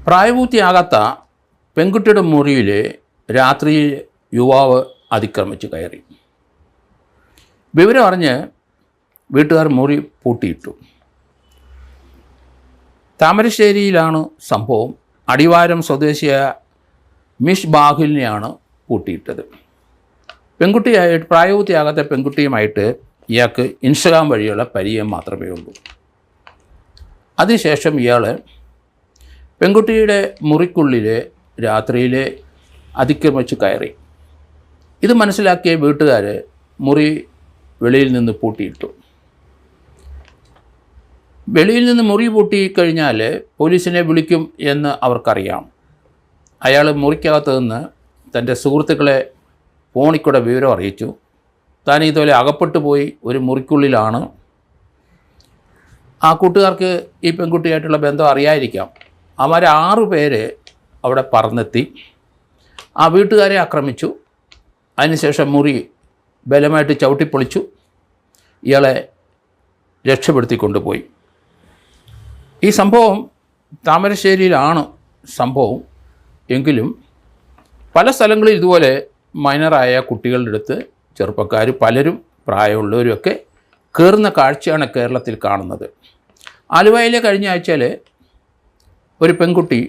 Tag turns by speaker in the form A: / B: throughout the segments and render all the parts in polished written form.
A: പ്രായപൂർത്തിയാകാത്ത പെൺകുട്ടിയുടെ മുറിയിൽ രാത്രിയിൽ യുവാവ് അതിക്രമിച്ച് കയറി. വിവരം അറിഞ്ഞ് വീട്ടുകാർ മുറി പൂട്ടിയിട്ടു. താമരശ്ശേരിയിലാണ് സംഭവം. അടിവാരം സ്വദേശിയായ മിഷ് ബാഹുലിനെയാണ് പൂട്ടിയിട്ടത്. പെൺകുട്ടിയായിട്ട് പ്രായപൂർത്തിയാകാത്ത പെൺകുട്ടിയുമായിട്ട് ഇയാൾക്ക് ഇൻസ്റ്റഗ്രാം വഴിയുള്ള പരിചയം മാത്രമേ ഉള്ളൂ. അതിനുശേഷം ഇയാൾ പെൺകുട്ടിയുടെ മുറിക്കുള്ളിൽ രാത്രിയിൽ അതിക്രമിച്ച് കയറി. ഇത് മനസ്സിലാക്കിയ വീട്ടുകാർ മുറി വെളിയിൽ നിന്ന് പൂട്ടിയിട്ടു. വെളിയിൽ നിന്ന് മുറി പൂട്ടിക്കഴിഞ്ഞാൽ പോലീസിനെ വിളിക്കും എന്ന് അവർക്കറിയാം. അയാൾ മുറിക്കകത്ത് നിന്ന് തൻ്റെ സുഹൃത്തുക്കളെ ഫോണിൽ കൂടെ വിവരം അറിയിച്ചു. താൻ ഇതുപോലെ അകപ്പെട്ടു പോയി ഒരു മുറിക്കുള്ളിലാണ്. ആ കൂട്ടുകാർക്ക് ഈ പെൺകുട്ടിയായിട്ടുള്ള ബന്ധം അറിയാതിരിക്കാം. അവന്മാർ 6 പേര് അവിടെ പറന്നെത്തി ആ വീട്ടുകാരെ ആക്രമിച്ചു. അതിനുശേഷം മുറി ബലമായിട്ട് ചവിട്ടിപ്പൊളിച്ചു. ഇയാളെ രക്ഷപ്പെടുത്തിക്കൊണ്ടുപോയി. ഈ സംഭവം താമരശ്ശേരിയിലാണ് സംഭവം. എങ്കിലും പല സ്ഥലങ്ങളിൽ ഇതുപോലെ മൈനറായ കുട്ടികളുടെ അടുത്ത് ചെറുപ്പക്കാർ പലരും പ്രായമുള്ളവരുമൊക്കെ കയറുന്ന കാഴ്ചയാണ് കേരളത്തിൽ കാണുന്നത്. ആലുവയിലെ കഴിഞ്ഞ ആഴ്ചയിൽ ഒരു പെൺകുട്ടി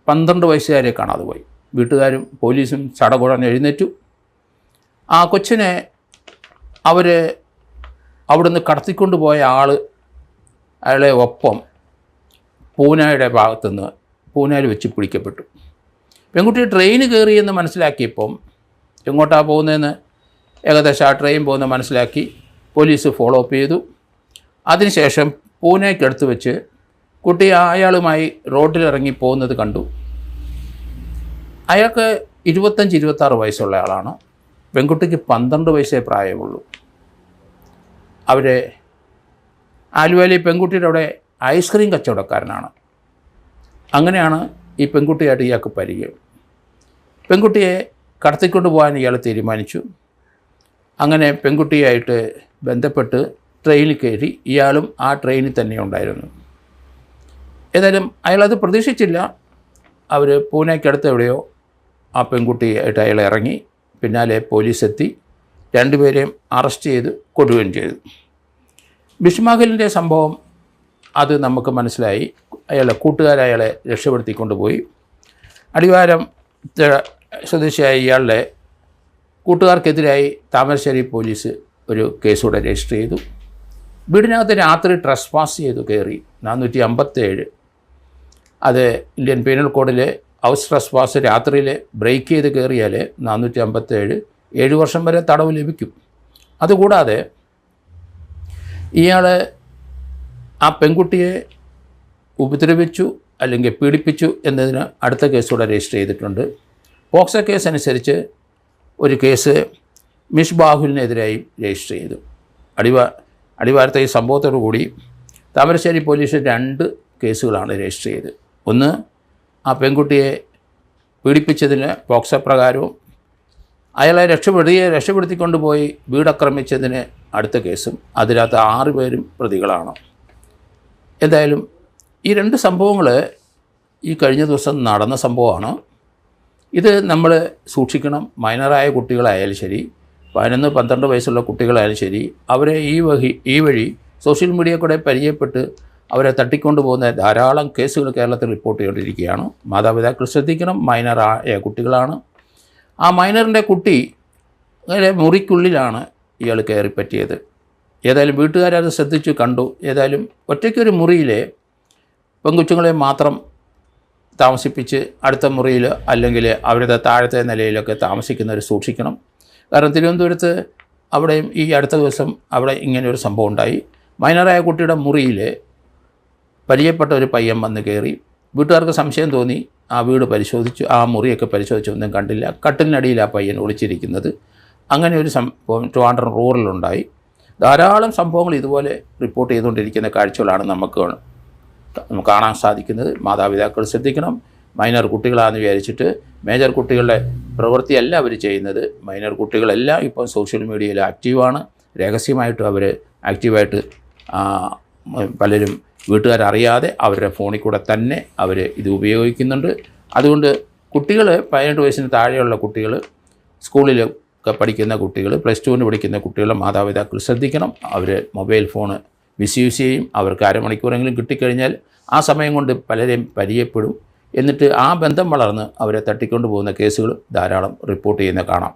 A: 12 വയസ്സുകാരെ കാണാതെ പോയി. വീട്ടുകാരും പോലീസും ചടകുടഞ്ഞ് എഴുന്നേറ്റു. ആ കൊച്ചിനെ അവിടുന്ന് കടത്തിക്കൊണ്ട് പോയ അയാളെ ഒപ്പം പൂനെയുടെ ഭാഗത്തുനിന്ന് പൂനെയിൽ വെച്ച് പിടിക്കപ്പെട്ടു. പെൺകുട്ടി ട്രെയിൻ കയറിയെന്ന് മനസ്സിലാക്കിയപ്പം എങ്ങോട്ടാണ് പോകുന്നതെന്ന് ഏകദേശം ആ ട്രെയിൻ പോകുന്നത് മനസ്സിലാക്കി പോലീസ് ഫോളോ അപ്പ് ചെയ്തു. അതിനുശേഷം പൂനെക്കടുത്ത് വെച്ച് കുട്ടി അയാളുമായി റോഡിലിറങ്ങി പോകുന്നത് കണ്ടു. അയാൾക്ക് 25-26 വയസ്സുള്ള ആളാണ്. പെൺകുട്ടിക്ക് 12 വയസ്സേ പ്രായമുള്ളൂ. ആലുവയിലെ പെൺകുട്ടിയുടെ അവിടെ ഐസ്ക്രീം കച്ചവടക്കാരനാണ്. അങ്ങനെയാണ് ഈ പെൺകുട്ടിയായിട്ട് ഇയാൾക്ക് പരിചയം. പെൺകുട്ടിയെ കടത്തിക്കൊണ്ട് പോകാൻ ഇയാൾ തീരുമാനിച്ചു. അങ്ങനെ പെൺകുട്ടിയായിട്ട് ബന്ധപ്പെട്ട് ട്രെയിനിൽ കയറി. ഇയാളും ആ ട്രെയിനിൽ തന്നെ ഉണ്ടായിരുന്നു. ഏതായാലും അയാളത് പ്രതീക്ഷിച്ചില്ല. അവർ പൂനെക്കടുത്ത് എവിടെയോ ആ പെൺകുട്ടിയായിട്ട് അയാൾ ഇറങ്ങി. പിന്നാലെ പോലീസ് എത്തി 2 പേരെയും അറസ്റ്റ് ചെയ്ത് കൊടുക്കുകയും ചെയ്തു. ബിഷ്മാഖലിൻ്റെ സംഭവം അത് നമുക്ക് മനസ്സിലായി. കൂട്ടുകാരയാളെ രക്ഷപ്പെടുത്തിക്കൊണ്ടുപോയി. അടിവാരം സ്വദേശിയായ ഇയാളുടെ കൂട്ടുകാർക്കെതിരായി താമരശ്ശേരി പോലീസ് ഒരു കേസൂടെ രജിസ്റ്റർ ചെയ്തു. വീടിനകത്ത് രാത്രി ട്രസ്പാസ് ചെയ്തു കയറി 457. അത് ഇന്ത്യൻ പീനൽ കോഡിലെ ഹൗസ് ട്രസ്പാസ് രാത്രിയിൽ ബ്രേക്ക് ചെയ്ത് കയറിയാൽ 457 7 വർഷം വരെ തടവ് ലഭിക്കും. അതുകൂടാതെ ഇയാൾ ആ പെൺകുട്ടിയെ ഉപദ്രവിച്ചു അല്ലെങ്കിൽ പീഡിപ്പിച്ചു എന്നതിന് അടുത്ത കേസൂടെ രജിസ്റ്റർ ചെയ്തിട്ടുണ്ട്. പോക്സോ കേസ് അനുസരിച്ച് ഒരു കേസ് മിഷ് ബാഹുലിനെതിരായി രജിസ്റ്റർ ചെയ്തു. അടിവാരത്തെ ഈ സംഭവത്തോടു കൂടി താമരശ്ശേരി പോലീസ് 2 കേസുകളാണ് രജിസ്റ്റർ ചെയ്തത്. ഒന്ന് ആ പെൺകുട്ടിയെ പീഡിപ്പിച്ചതിന് പോക്സോ പ്രകാരവും അയാളെ രക്ഷപ്പെടുത്തിക്കൊണ്ടുപോയി വീടാക്രമിച്ചതിന് അടുത്ത കേസും. അതിനകത്ത് 6 പേരും പ്രതികളാണ്. എന്തായാലും ഈ 2 സംഭവങ്ങൾ ഈ കഴിഞ്ഞ ദിവസം നടന്ന സംഭവമാണ്. ഇത് നമ്മൾ സൂക്ഷിക്കണം. മൈനറായ കുട്ടികളായാലും ശരി, 11-12 വയസ്സുള്ള കുട്ടികളായാലും ശരി, അവരെ ഈ വഴി സോഷ്യൽ മീഡിയ കൂടെ പരിചയപ്പെട്ട് അവരെ തട്ടിക്കൊണ്ടു പോകുന്ന ധാരാളം കേസുകൾ കേരളത്തിൽ റിപ്പോർട്ട് ചെയ്തുകൊണ്ടിരിക്കുകയാണ്. മാതാപിതാക്കൾ ശ്രദ്ധിക്കണം. മൈനറായ കുട്ടികളാണ്. ആ മൈനറിൻ്റെ കുട്ടി മുറിക്കുള്ളിലാണ് ഇയാൾ കയറിപ്പറ്റിയത്. ഏതായാലും വീട്ടുകാരത് ശ്രദ്ധിച്ചു കണ്ടു. ഏതായാലും ഒറ്റയ്ക്കൊരു മുറിയിൽ പെൺകുച്ചുങ്ങളെ മാത്രം താമസിപ്പിച്ച് അടുത്ത മുറിയിൽ അല്ലെങ്കിൽ അവരുടെ താഴത്തെ നിലയിലൊക്കെ താമസിക്കുന്നവർ സൂക്ഷിക്കണം. കാരണം തിരുവനന്തപുരത്ത് അവിടെയും ഈ അടുത്ത ദിവസം അവിടെ ഇങ്ങനെയൊരു സംഭവം ഉണ്ടായി. മൈനറായ കുട്ടിയുടെ മുറിയിൽ പരിചയപ്പെട്ട ഒരു പയ്യൻ വന്ന് കയറി. വീട്ടുകാർക്ക് സംശയം തോന്നി. ആ വീട് പരിശോധിച്ചു. ആ മുറിയൊക്കെ പരിശോധിച്ചു. ഒന്നും കണ്ടില്ല. കട്ടിലിനടിയിൽ ആ പയ്യൻ ഒളിച്ചിരിക്കുന്നത്. അങ്ങനെ ഒരു സംഭവം ട്രിവാൻഡ്രം റൂറലുണ്ടായി. ധാരാളം സംഭവങ്ങൾ ഇതുപോലെ റിപ്പോർട്ട് ചെയ്തുകൊണ്ടിരിക്കുന്ന കാഴ്ചകളാണ് നമുക്ക് കാണാൻ സാധിക്കുന്നത്. മാതാപിതാക്കൾ ശ്രദ്ധിക്കണം. മൈനർ കുട്ടികളാണെന്ന് വിചാരിച്ചിട്ട് മേജർ കുട്ടികളുടെ പ്രവൃത്തിയല്ല അവർ ചെയ്യുന്നത്. മൈനർ കുട്ടികളെല്ലാം ഇപ്പം സോഷ്യൽ മീഡിയയിൽ ആക്റ്റീവാണ്. രഹസ്യമായിട്ടും അവർ ആക്റ്റീവായിട്ട് പലരും വീട്ടുകാരറിയാതെ അവരുടെ ഫോണിൽ കൂടെ തന്നെ അവർ ഇത് ഉപയോഗിക്കുന്നുണ്ട്. അതുകൊണ്ട് കുട്ടികൾ 18 വയസ്സിന് താഴെയുള്ള കുട്ടികൾ, സ്കൂളിലൊക്കെ പഠിക്കുന്ന കുട്ടികൾ, +2 പഠിക്കുന്ന കുട്ടികളുടെ മാതാപിതാക്കൾ ശ്രദ്ധിക്കണം. അവർ മൊബൈൽ ഫോണ് മിസ്യൂസ് ചെയ്യും. അവർക്ക് അരമണിക്കൂറെങ്കിലും കിട്ടിക്കഴിഞ്ഞാൽ ആ സമയം കൊണ്ട് പലരെയും പരിചയപ്പെടും. എന്നിട്ട് ആ ബന്ധം വളർന്ന് അവരെ തട്ടിക്കൊണ്ടു പോകുന്ന കേസുകൾ ധാരാളം റിപ്പോർട്ട് ചെയ്യുന്ന കാണാം.